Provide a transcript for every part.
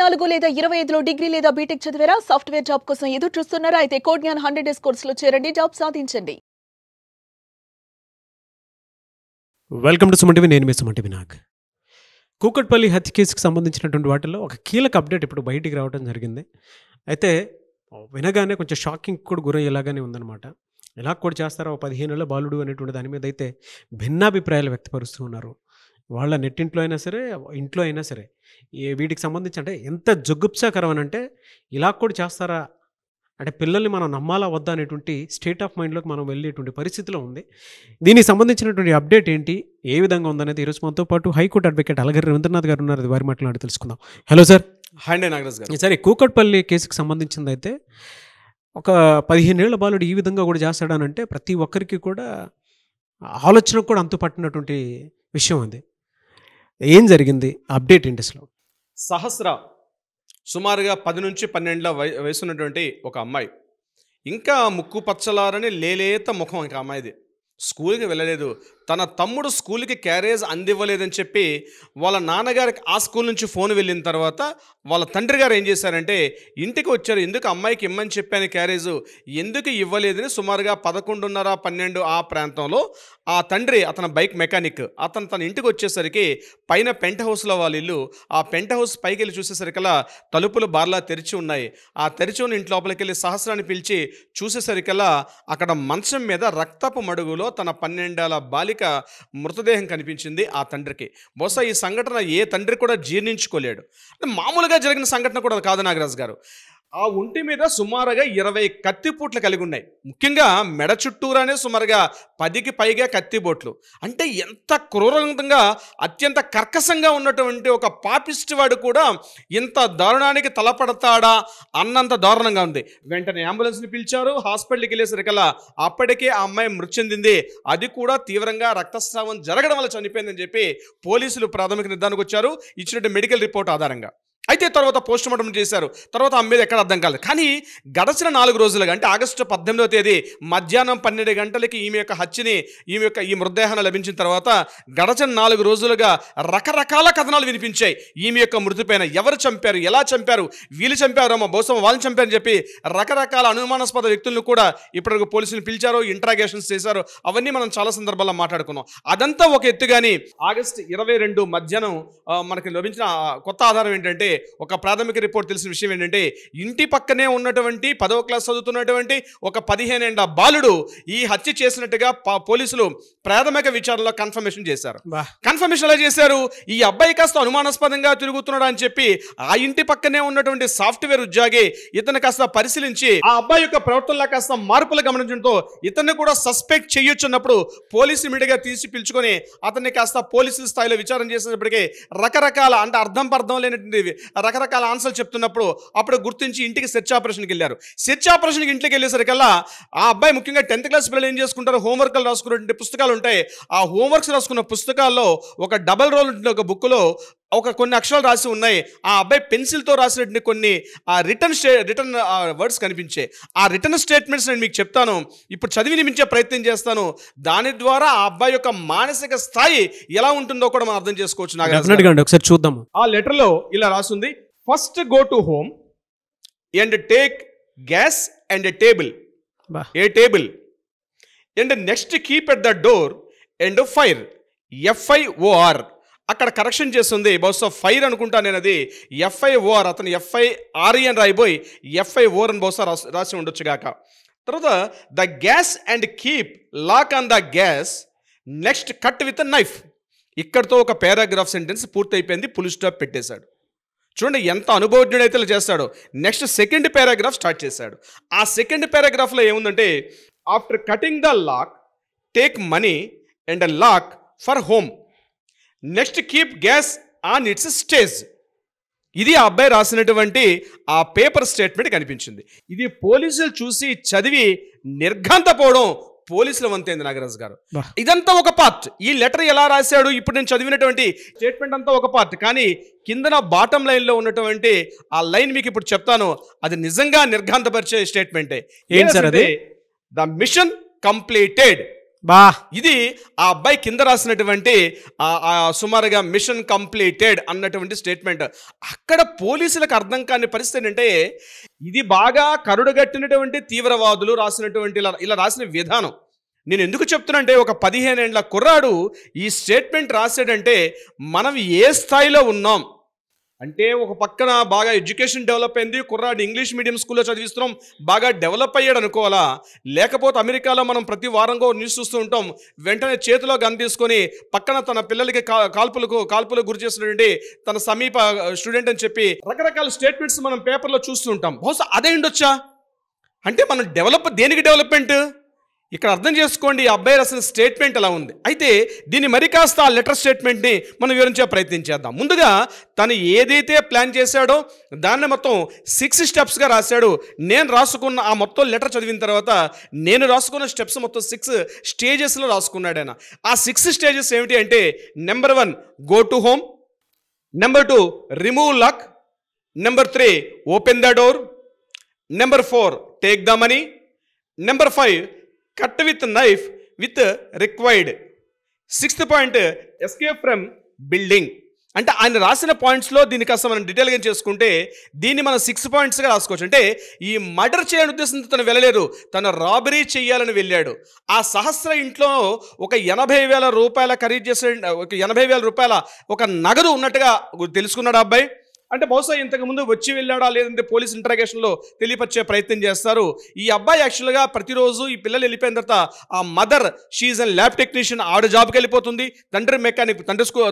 24 లేదా 25లో డిగ్రీ లేదా బీటెక్ చదివారా? సాఫ్ట్వేర్ జాబ్ కోసం ఎదురు చూస్తున్నారా? అయితే కోడ్ జ్ఞాన్ 100 డేస్ కోర్సులో చేరండి, జాబ్ సాధించండి. Welcome to Suman TV. నేను మీ సుమన్ టీవీ నాగ్. కూకట్పల్లి హత్య కేసుకు సంబంధించినటువంటి వాటిలో ఒక కీలక అప్డేట్ ఇప్పుడు బయటికి రావడం జరిగింది. అయితే వినగానే కొంచెం షాకింగ్ కూడా గురయ్యేలాగానే ఉందన్నమాట. ఎలా కూడా చేస్తారో 15 ఏళ్ల బాలుడు అనేటువంటి దాని మీద అయితే భిన్నాభిప్రాయాలు వ్యక్తపరుస్తూ ఉన్నారు. వాళ్ళ నెట్టింట్లో అయినా సరే, ఇంట్లో అయినా సరే. వీటికి సంబంధించి అంటే ఎంత జుగుప్సాకరం అని అంటే, ఇలా కూడా చేస్తారా అంటే పిల్లల్ని మనం నమ్మాలా వద్దా అనేటువంటి స్టేట్ ఆఫ్ మైండ్లోకి మనం వెళ్ళేటువంటి పరిస్థితిలో ఉంది. దీనికి సంబంధించినటువంటి అప్డేట్ ఏంటి, ఏ విధంగా ఉందనేది ఈరోజు మనతో పాటు హైకోర్టు అడ్వకేట్ అలగరి రవీంద్రనాథ్ గారు ఉన్నారు. వారి మాట్లాడి తెలుసుకుందాం. Hello sir. హాయ్ నాగరాజ్ గారు. సరే, కూకట్పల్లి కేసుకు సంబంధించింది అయితే ఒక 15 ఏళ్ల బాలుడు ఈ విధంగా కూడా చేస్తాడనంటే ప్రతి ఒక్కరికి కూడా ఆలోచన కూడా అంతుపట్టినటువంటి విషయం అది. ఏం జరిగింది, అప్డేట్ ఏంటి అసలు? సహస్ర సుమారుగా 10 నుంచి 12 వయసు ఉన్నటువంటి ఒక అమ్మాయి, ఇంకా ముక్కు పచ్చలారని లేలేత ముఖం. ఇంకా అమ్మాయిది స్కూల్కి వెళ్ళలేదు. తన తమ్ముడు స్కూల్కి క్యారేజ్ అందివ్వలేదని చెప్పి వాళ్ళ నాన్నగారికి ఆ స్కూల్ నుంచి ఫోన్ వెళ్ళిన తర్వాత వాళ్ళ తండ్రి గారు ఏం చేశారంటే ఇంటికి వచ్చారు. ఎందుకు అమ్మాయికి ఇమ్మని చెప్పాను క్యారేజు, ఎందుకు ఇవ్వలేదని సుమారుగా 11:30, 12 ఆ ప్రాంతంలో ఆ తండ్రి, అతని బైక్ మెకానిక్, అతను తన ఇంటికి వచ్చేసరికి పైన పెంట్ హౌస్లో వాళ్ళ ఇల్లు. ఆ పెంట్ హౌస్ పైకి వెళ్ళి చూసేసరికల్లా తలుపులు బార్లా తెరిచి ఉన్నాయి. ఆ తెరిచి ఉన్న ఇంటి లోపలికి వెళ్ళి సహస్రాన్ని పిలిచి చూసేసరికల్లా అక్కడ మంచం మీద రక్తపు మడుగులో తన 12 ఏళ్ల బాలిక మృతదేహం కనిపించింది ఆ తండ్రికి. బహుశా ఈ సంఘటన ఏ తండ్రి కూడా జీర్ణించుకోలేడు. మామూలుగా జరిగిన సంఘటన కూడా కాదు నాగరాజు గారు. ఆ ఒంటి మీద సుమారుగా 20 కత్తిపోట్లు కలిగి ఉన్నాయి. ముఖ్యంగా మెడ చుట్టూరానే సుమారుగా 10కి పైగా కత్తిపోట్లు. అంటే ఎంత క్రూరంగా, అత్యంత కర్కశంగా ఉన్నటువంటి ఒక పాపిస్ట్ వాడు కూడా ఇంత దారుణానికి తలపడతాడా అన్నంత దారుణంగా ఉంది. వెంటనే అంబులెన్స్ని పిలిచారు. హాస్పిటల్కి వెళ్ళేసరికల్లా అప్పటికే ఆ అమ్మాయి మృతి చెందింది. అది కూడా తీవ్రంగా రక్తస్రావం జరగడం వల్ల చనిపోయిందని చెప్పి పోలీసులు ప్రాథమిక నిర్ధారణకు వచ్చారు, ఇచ్చినట్టు మెడికల్ రిపోర్ట్ ఆధారంగా. అయితే తర్వాత పోస్ట్ మార్టం చేశారు. తర్వాత ఆమె మీద ఎక్కడ అర్థం కాలేదు. కానీ గడచిన 4 రోజులుగా, అంటే ఆగస్టు 18వ తేదీ మధ్యాహ్నం 12 గంటలకి ఈమె యొక్క హత్యని, ఈ మృతదేహాన్ని లభించిన తర్వాత గడచిన 4 రోజులుగా రకరకాల కథనాలు వినిపించాయి. ఈమె యొక్క మృతిపైన ఎవరు చంపారు, ఎలా చంపారు, వీళ్ళు చంపారమ్మా, బహుశా వాళ్ళని చంపారని చెప్పి రకరకాల అనుమానాస్పద వ్యక్తులను కూడా ఇప్పటివరకు పోలీసులు పిలిచారు, ఇంట్రాగేషన్స్ చేశారు. అవన్నీ మనం చాలా సందర్భాల్లో మాట్లాడుకున్నాం. అదంతా ఒక ఎత్తుగాని ఆగస్టు 22 మధ్యాహ్నం మనకి లభించిన కొత్త ఆధారం ఏంటంటే, ఒక ప్రాథమిక రిపోర్ట్ తెలిసిన విషయం ఏంటంటే, ఇంటి పక్కనే ఉన్నటువంటి 10వ క్లాస్ చదువుతున్నటువంటి ఒక 15 ఏళ్ల బాలుడు ఈ హత్య చేసినట్టుగా పోలీసులు ప్రాథమిక విచారణలో కన్ఫర్మేషన్ చేశారు. కన్ఫర్మేషన్ ఎలా చేశారు? ఈ అబ్బాయి కాస్త అనుమానాస్పదంగా తిరుగుతున్నాడు అని చెప్పి ఆ ఇంటి పక్కనే ఉన్నటువంటి సాఫ్ట్వేర్ ఉద్యోగి ఇతను కాస్త పరిశీలించి ఆ అబ్బాయి యొక్క ప్రవర్తనలో కాస్త మార్పులు గమనించడంతో ఇతన్ని కూడా సస్పెక్ట్ చేయొచ్చున్నప్పుడు పోలీసు ఇమీడియట్గా తీసి పిలుచుకొని అతన్ని కాస్త పోలీసుల స్థాయిలో విచారణ చేసేటప్పటికీ రకరకాల, అంటే అర్థం లేనటువంటి రకరకాల ఆన్సర్లు చెప్తున్నప్పుడు అప్పుడు గుర్తించి ఇంటికి సెర్చ్ ఆపరేషన్కి వెళ్ళారు. సెర్చ్ ఆపరేషన్కి ఇంటికి వెళ్ళేసరికల్లా ఆ అబ్బాయి, ముఖ్యంగా 10th క్లాస్ పిల్లలు ఏం చేసుకుంటారు, హోంవర్క్లు రాసుకున్నటువంటి పుస్తకాలు ఉంటాయి. ఆ హోంవర్క్స్ రాసుకున్న పుస్తకాల్లో ఒక డబల్ రోల్ ఉంటుంది. ఒక బుక్లో కొన్ని అక్షరాలు రాసి ఉన్నాయి. ఆ అబ్బాయి పెన్సిల్తో రాసినటువంటి కొన్ని రిటర్న్ వర్డ్స్ కనిపించాయి. ఆ రిటర్న్ స్టేట్మెంట్స్ నేను మీకు చెప్తాను, ఇప్పుడు చదివి వినిపించే ప్రయత్నం చేస్తాను. దాని ద్వారా ఆ అబ్బాయి యొక్క మానసిక స్థాయి ఎలా ఉంటుందో కూడా మనం అర్థం చేసుకోవచ్చు. ఒకసారి చూద్దాం. ఆ లెటర్లో ఇలా రాసింది: first go to home and take gas and A table and next keep at the door and fire, FIOR. అక్కడ కరెక్షన్ చేస్తుంది, బహుశా ఫైర్ అనుకుంటా నేను, అది FIOR. అతను FIRE అని రాయిపోయి FIOR అని బహుశా రాసి ఉండొచ్చు గాక. తర్వాత the gas and keep lock on the gas, next cut with knife. ఇక్కడితో ఒక పారాగ్రాఫ్ సెంటెన్స్ పూర్తయిపోయింది, ఫుల్ స్టాప్ పెట్టేశాడు. చూడండి ఎంత అనుభవజ్ఞుడైతే చేస్తాడో. నెక్స్ట్ సెకండ్ పారాగ్రాఫ్ స్టార్ట్ చేశాడు. ఆ సెకండ్ పారాగ్రాఫ్లో ఏముందంటే, after cutting the lock take money and lock for home, next keep gas on its stage. ఇది ఆ అబ్బాయి రాసినటువంటి ఆ పేపర్ స్టేట్మెంట్ కనిపించింది. ఇది పోలీసులు చూసి చదివి నిర్ఘాంతపోవడం పోలీసుల వంతైంది నాగరాజు గారు. ఇదంతా ఒక పార్ట్. ఈ లెటర్ ఎలా రాశాడు, ఇప్పుడు నేను చదివినటువంటి స్టేట్మెంట్ అంతా ఒక పార్ట్. కానీ కిందన బాటం లైన్లో ఉన్నటువంటి ఆ లైన్ మీకు ఇప్పుడు చెప్తాను, అది నిజంగా నిర్ఘాంతపరిచే స్టేట్మెంటే. ఏం సార్ అది? The machine completed. బా ఇది ఆ అబ్బాయి కింద రాసినటువంటి సుమారుగా మిషన్ కంప్లీటెడ్ అన్నటువంటి స్టేట్మెంట్. అక్కడ పోలీసులకు అర్థం కాని పరిస్థితి ఏంటంటే, ఇది బాగా కరుడుగట్టినటువంటి తీవ్రవాదులు రాసినటువంటి ఇలా రాసిన విధానం. నేను ఎందుకు చెప్తున్నా, ఒక 15 ఏళ్ల కుర్రాడు ఈ స్టేట్మెంట్ రాశాడంటే మనం ఏ స్థాయిలో ఉన్నాం అంటే, ఒక పక్కన బాగా ఎడ్యుకేషన్ డెవలప్ అయింది, కుర్రాడు ఇంగ్లీష్ మీడియం స్కూల్లో చదివిస్తున్నాం, బాగా డెవలప్ అయ్యాడు అనుకోవాలా? లేకపోతే అమెరికాలో మనం ప్రతి వారంగా న్యూస్ చూస్తూ ఉంటాం, వెంటనే చేతిలో గన్ తీసుకొని పక్కన తన పిల్లలకి కాల్పులకు గురి చేసినటువంటి తన సమీప స్టూడెంట్ అని చెప్పి రకరకాల స్టేట్మెంట్స్ మనం పేపర్లో చూస్తూ ఉంటాం. బహుశా అదే ఉండొచ్చా? అంటే మనం దేనికి డెవలప్మెంట్ ఇక్కడ అర్థం చేసుకోండి. ఈ అబ్బాయి రాసిన స్టేట్మెంట్ ఎలా ఉంది. అయితే దీన్ని మరి కాస్త ఆ లెటర్ స్టేట్మెంట్ని మనం వివరించే ప్రయత్నం చేద్దాం. ముందుగా తను ఏదైతే ప్లాన్ చేశాడో దాన్ని మొత్తం 6 స్టెప్స్గా రాశాడు. నేను రాసుకున్న ఆ మొత్తం లెటర్ చదివిన తర్వాత నేను రాసుకున్న స్టెప్స్ మొత్తం 6 స్టేజెస్లో రాసుకున్నాడు ఆయన. ఆ 6 స్టేజెస్ ఏమిటి అంటే, number 1 go to home, number 2 remove lock, number 3 open the door, number 4 take the money, number 5 cut with knife with required, 6th point escape from building. అంటే ఆయన రాసిన పాయింట్స్లో దీన్ని కాస్త మనం డీటెయిల్గా చేసుకుంటే దీన్ని మనం 6 పాయింట్స్గా రాసుకోవచ్చు. అంటే ఈ మర్డర్ చేయాలని ఉద్దేశంతో తను వెళ్ళలేదు, తను రాబరీ చేయాలని వెళ్ళాడు. ఆ సహస్ర ఇంట్లో ఒక 80,000 రూపాయల ఖరీదు చేసే ఒక 80,000 రూపాయల ఒక నగదు ఉన్నట్టుగా తెలుసుకున్నాడు అబ్బాయి. అంటే బహుశా ఇంతకుముందు వచ్చి వెళ్ళాడా లేదంటే పోలీస్ ఇంటరాగేషన్లో తెలియపరిచే ప్రయత్నం చేస్తారు. ఈ అబ్బాయి యాక్చువల్గా ప్రతిరోజు ఈ పిల్లలు వెళ్ళిపోయిన తర్వాత ఆ mother she an lab technician, ఆవిడ జాబ్కి వెళ్ళిపోతుంది,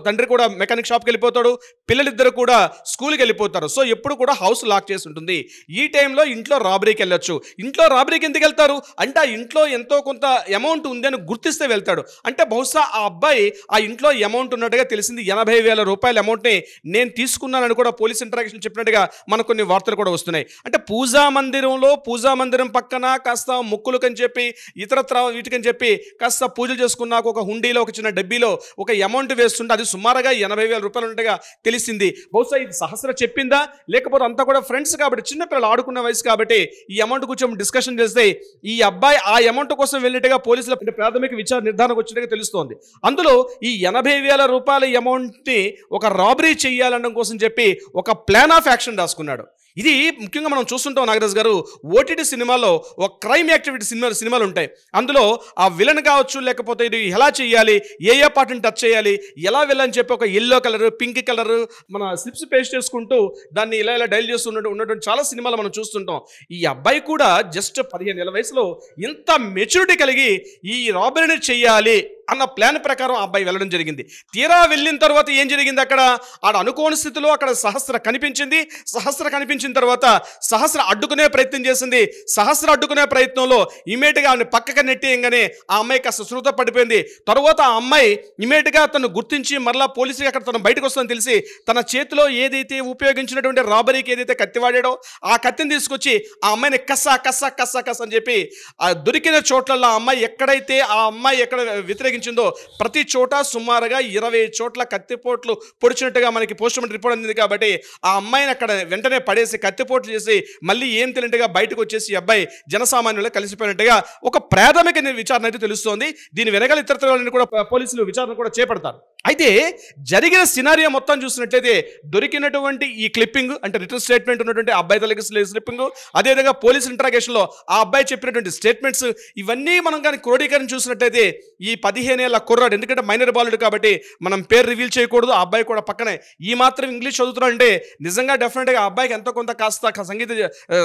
తండ్రి కూడా మెకానిక్ షాప్కి వెళ్ళిపోతాడు, పిల్లలిద్దరు కూడా స్కూల్కి వెళ్ళిపోతారు. సో ఎప్పుడు కూడా హౌస్ లాక్ చేసి ఉంటుంది. ఈ టైంలో ఇంట్లో రాబరీకి వెళ్ళొచ్చు. ఇంట్లో రాబరీకి ఎందుకు వెళ్తారు అంటే, ఆ ఇంట్లో ఎంతో కొంత అమౌంట్ ఉంది అని గుర్తిస్తే వెళ్తాడు. అంటే బహుశా ఆ అబ్బాయి ఆ ఇంట్లో అమౌంట్ ఉన్నట్టుగా తెలిసింది. 80,000 రూపాయల అమౌంట్ని నేను తీసుకున్నానని కూడా పోలీస్ ఇంటరాక్షన్ చెప్పినట్టుగా మనకు కొన్ని వార్తలు కూడా వస్తున్నాయి. అంటే పూజా మందిరం పక్కన కాస్త మొక్కులు కని చెప్పి ఇతరత్ర వీటికని చెప్పి కాస్త పూజలు చేసుకున్నాక ఒక హుండీలో ఒక చిన్న డబ్బీలో ఒక అమౌంట్ వేస్తుంటే అది సుమారుగా 80,000 రూపాయలు ఉన్నట్టుగా తెలిసింది. బహుశా ఇది సహస్ర చెప్పిందా లేకపోతే అంతా కూడా ఫ్రెండ్స్ కాబట్టి చిన్నపిల్లలు ఆడుకున్న వయసు కాబట్టి ఈ అమౌంట్ కొంచెం డిస్కషన్ చేస్తే ఈ అబ్బాయి ఆ అమౌంట్ కోసం వెళ్ళినట్టుగా పోలీసుల ప్రాథమిక విచారణ నిర్ధారణకు వచ్చినట్టుగా తెలుస్తోంది. అందులో ఈ 80,000 రూపాయల అమౌంట్ని ఒక రాబరీ చేయాలనడం కోసం చెప్పి ఒక ప్లాన్ ఆఫ్ యాక్షన్ రాసుకున్నాడు. ఇది ముఖ్యంగా మనం చూస్తుంటాం నాగరాజ్ గారు, ఓటీటీ సినిమాలో ఒక క్రైమ్ యాక్టివిటీ సినిమాలు ఉంటాయి. అందులో ఆ విలన్ కావచ్చు లేకపోతే ఇది ఎలా చేయాలి, ఏ పార్ట్ని టచ్ చేయాలి, ఎలా వెళ్ళని చెప్పి ఒక ఎల్లో కలర్ పింక్ కలర్ మన స్లిప్స్ పేస్ట్ చేసుకుంటూ దాన్ని ఇలా డైల్ చేస్తూ ఉన్నటువంటి చాలా సినిమాలు మనం చూస్తుంటాం. ఈ అబ్బాయి కూడా జస్ట్ 15 ఏళ్ల వయసులో ఇంత మెచ్యూరిటీ కలిగి ఈ రాబరీని చెయ్యాలి అన్న ప్లాన్ ప్రకారం ఆ అబ్బాయి వెళ్ళడం జరిగింది. తీరా వెళ్ళిన తర్వాత ఏం జరిగింది, అక్కడ అనుకోని స్థితిలో అక్కడ సహస్ర కనిపించిన తర్వాత సహస్ర అడ్డుకునే ప్రయత్నం చేసింది. సహస్ర అడ్డుకునే ప్రయత్నంలో ఇమీడియట్గా ఆమె పక్కకి నెట్టేయంగానే ఆ అమ్మాయి కాస్త శృత పడిపోయింది. తర్వాత ఆ అమ్మాయి ఇమీడియట్గా తను గుర్తించి మరలా పోలీసుకి అక్కడ తను బయటకు వస్తుందని తెలిసి తన చేతిలో ఏదైతే ఉపయోగించినటువంటి రాబరీకి ఏదైతే కత్తి వాడాడో ఆ కత్తిని తీసుకొచ్చి ఆ అమ్మాయిని కస్స అని చెప్పి ఆ దొరికిన చోట్లలో ఆ అమ్మాయి ఎక్కడ వ్యతిరేకించిందో ప్రతి చోట సుమారుగా 20 చోట్ల కత్తిపోట్లు పొడిచినట్టుగా మనకి పోస్ట్మార్టం రిపోర్ట్ అందింది. కాబట్టి ఆ అమ్మాయిని అక్కడ వెంటనే పడేసి కత్తిపోట్లు చేసి మళ్ళీ ఏం తెలియనట్టుగా బయటకు వచ్చేసి అబ్బాయి జనసామాన్యులు కలిసిపోయినట్టుగా ఒక ప్రాథమిక విచారణ అయితే తెలుస్తోంది. దీని వెనకాల ఇతరులని కూడా పోలీసులు విచారణ కూడా చేపడతారు. అయితే జరిగిన సినారియో మొత్తం చూసినట్లయితే దొరికినటువంటి ఈ క్లిప్పింగ్ అంటే రిటర్న్ స్టేట్మెంట్ ఉన్నటువంటి అబ్బాయి తలకి క్లిప్పింగ్, అదేవిధంగా పోలీస్ ఇంటరాగేషన్లో ఆ అబ్బాయి చెప్పినటువంటి స్టేట్మెంట్స్, ఇవన్నీ మనం కానీ క్రోడీకరణ చూసినట్లయితే ఈ 15 ఏళ్ల కుర్రాడు, ఎందుకంటే మైనర్ బాలుడు కాబట్టి మనం పేరు రివీల్ చేయకూడదు, ఆ అబ్బాయి కూడా పక్కనే ఈ మాత్రం ఇంగ్లీష్ చదువుతున్నాడు అంటే నిజంగా డెఫినెట్గా ఆ అబ్బాయికి ఎంతో కొంత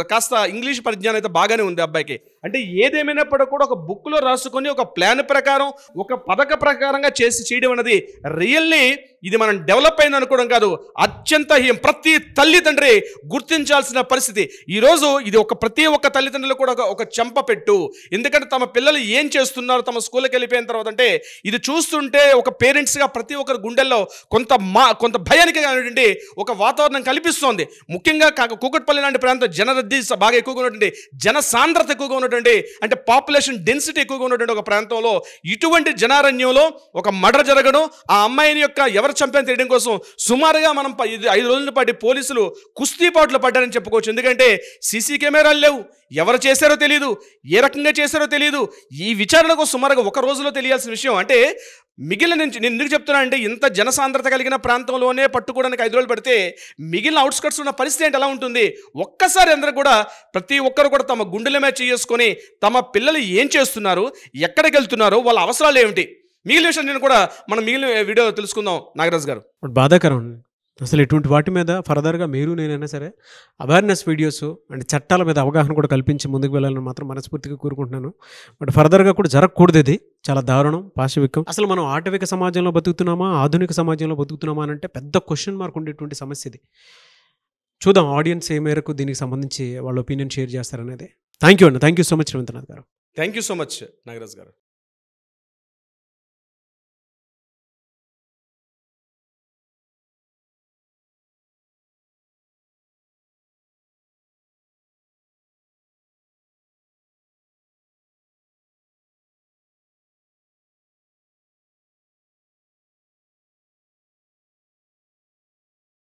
కాస్త ఇంగ్లీష్ పరిజ్ఞానం అయితే బాగానే ఉంది అబ్బాయికి. అంటే ఏదేమైనప్పుడు కూడా ఒక బుక్లో రాసుకొని ఒక ప్లాన్ ప్రకారం ఒక పథక ప్రకారంగా చేయడం అనేది రియల్లీ ఇది మనం డెవలప్ అయింది అనుకోవడం కాదు, అత్యంత ప్రతి తల్లిదండ్రి గుర్తించాల్సిన పరిస్థితి. ఈరోజు ఇది ప్రతి ఒక్క తల్లిదండ్రులు కూడా ఒక చెంప పెట్టు. ఎందుకంటే తమ పిల్లలు ఏం చేస్తున్నారు తమ స్కూల్కి వెళ్ళిపోయిన తర్వాత అంటే ఇది చూస్తుంటే ఒక పేరెంట్స్గా ప్రతి ఒక్కరి గుండెల్లో కొంత భయానికైనటువంటి ఒక వాతావరణం కల్పిస్తోంది. ముఖ్యంగా కూకట్పల్లి లాంటి ప్రాంతం జనరద్దీ బాగా ఎక్కువగా ఉన్నటువంటి, జనసాంద్రత ఎక్కువగా ఉన్నటువంటి, అంటే పాపులేషన్ డెన్సిటీ ఎక్కువగా ఉన్నటువంటి ఒక ప్రాంతంలో ఇటువంటి జనారణ్యంలో ఒక మర్డర్ జరగడం, ఆ అమ్మాయిని యొక్క ఎవరు చంపారని తెలియడం కోసం సుమారుగా మనం 5 రోజుల పాటు పోలీసులు కుస్తీపాట్లు పడ్డారని చెప్పుకోవచ్చు. ఎందుకంటే సీసీ కెమెరాలు లేవు, ఎవరు చేశారో తెలియదు, ఏ రకంగా చేశారో తెలియదు. ఈ విచారణకు సుమారుగా ఒక రోజులో తెలియాల్సిన విషయం. అంటే మిగిలిన నుంచి నేను ఎందుకు చెప్తున్నా అంటే, ఇంత జనసాంద్రత కలిగిన ప్రాంతంలోనే పట్టుకోవడానికి 5 రోజులు పడితే మిగిలిన అవుట్స్కట్స్ ఉన్న పరిస్థితి ఏంటి ఎలా ఉంటుంది? ఒక్కసారి అందరూ కూడా, ప్రతి ఒక్కరు కూడా తమ గుండెల మీద చేసుకొని తమ పిల్లలు ఏం చేస్తున్నారు, ఎక్కడికి వెళ్తున్నారో, వాళ్ళ అవసరాలు ఏమిటి, మిగిలిన విషయం నేను కూడా మనం మిగిలిన వీడియో తెలుసుకుందాం. నాగరాజు గారు, బాధాకరం అసలు ఇటువంటి వాటి మీద ఫర్దర్గా మీరు నేనైనా సరే అవేర్నెస్ వీడియోస్ అంటే చట్టాల మీద అవగాహన కూడా కల్పించి ముందుకు వెళ్ళాలని మాత్రం మనస్ఫూర్తిగా కోరుకుంటున్నాను. బట్ ఫర్దర్గా కూడా జరగకూడదు. ఇది చాలా దారుణం, పాశవికం. అసలు మనం ఆటవిక సమాజంలో బతుకుతున్నామా, ఆధునిక సమాజంలో బతుకుతున్నామా అంటే పెద్ద క్వశ్చన్ మార్క్ ఉండేటువంటి సమస్య ఇది. చూద్దాం ఆడియన్స్ ఏ మేరకు దీనికి సంబంధించి వాళ్ళ ఒపీనియన్ షేర్ చేస్తారనేది. Thank you so much Ravindranath garu. Thank you so much Nagaraju గారు.